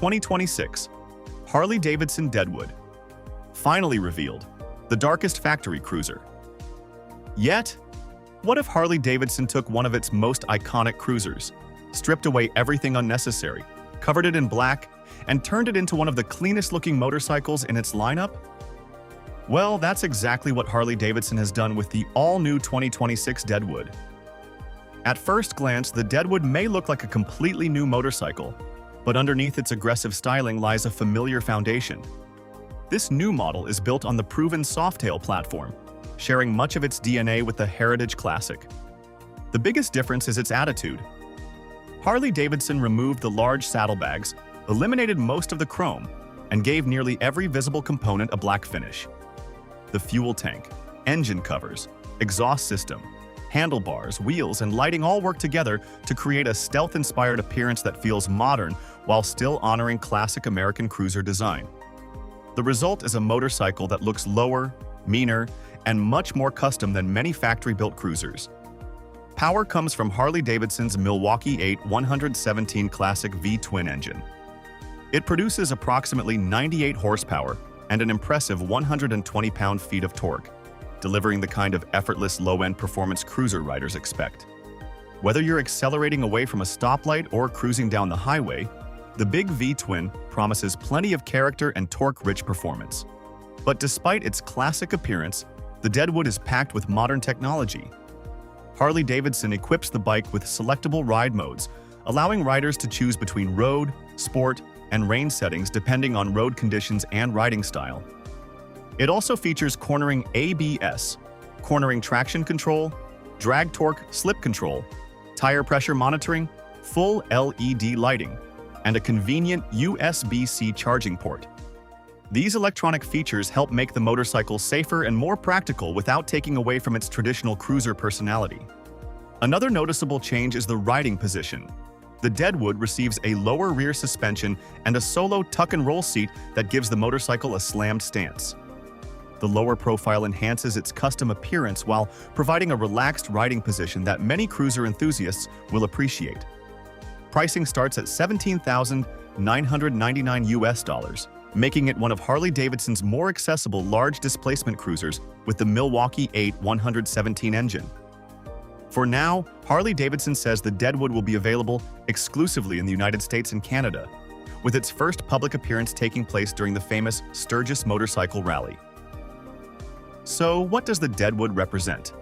2026 Harley-Davidson Deadwood. Finally revealed, the darkest factory cruiser. Yet, what if Harley-Davidson took one of its most iconic cruisers, stripped away everything unnecessary, covered it in black, and turned it into one of the cleanest-looking motorcycles in its lineup? Well, that's exactly what Harley-Davidson has done with the all-new 2026 Deadwood. At first glance, the Deadwood may look like a completely new motorcycle, but underneath its aggressive styling lies a familiar foundation. This new model is built on the proven Softail platform, sharing much of its DNA with the heritage classic. The biggest difference is its attitude. Harley-Davidson removed the large saddlebags, eliminated most of the chrome, and gave nearly every visible component a black finish. The fuel tank, engine covers, exhaust system, handlebars, wheels, and lighting all work together to create a stealth-inspired appearance that feels modern while still honoring classic American cruiser design. The result is a motorcycle that looks lower, meaner, and much more custom than many factory-built cruisers. Power comes from Harley-Davidson's Milwaukee-Eight 117 Classic V-twin engine. It produces approximately 98 horsepower and an impressive 120 pound-feet of torque, delivering the kind of effortless low-end performance cruiser riders expect. Whether you're accelerating away from a stoplight or cruising down the highway, the big V-twin promises plenty of character and torque-rich performance. But despite its classic appearance, the Deadwood is packed with modern technology. Harley-Davidson equips the bike with selectable ride modes, allowing riders to choose between road, sport, and range settings depending on road conditions and riding style. It also features cornering ABS, cornering traction control, drag torque slip control, tire pressure monitoring, full LED lighting, and a convenient USB-C charging port. These electronic features help make the motorcycle safer and more practical without taking away from its traditional cruiser personality. Another noticeable change is the riding position. The Deadwood receives a lower rear suspension and a solo tuck-and-roll seat that gives the motorcycle a slammed stance. The lower profile enhances its custom appearance while providing a relaxed riding position that many cruiser enthusiasts will appreciate. Pricing starts at $17,999, making it one of Harley-Davidson's more accessible large displacement cruisers with the Milwaukee-Eight 117 engine. For now, Harley-Davidson says the Deadwood will be available exclusively in the United States and Canada, with its first public appearance taking place during the famous Sturgis Motorcycle Rally. So, what does the Deadwood represent?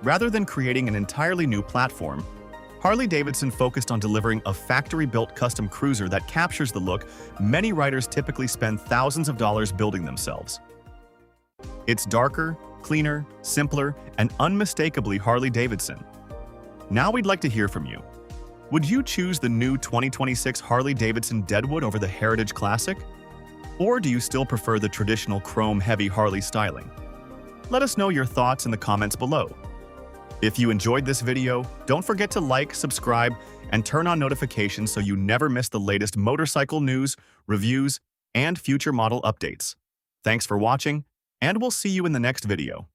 Rather than creating an entirely new platform, Harley-Davidson focused on delivering a factory-built custom cruiser that captures the look many riders typically spend thousands of dollars building themselves. It's darker, cleaner, simpler, and unmistakably Harley-Davidson. Now we'd like to hear from you. Would you choose the new 2026 Harley-Davidson Deadwood over the Heritage Classic? Or do you still prefer the traditional chrome-heavy Harley styling? Let us know your thoughts in the comments below. If you enjoyed this video, don't forget to like, subscribe, and turn on notifications so you never miss the latest motorcycle news, reviews, and future model updates. Thanks for watching, and we'll see you in the next video.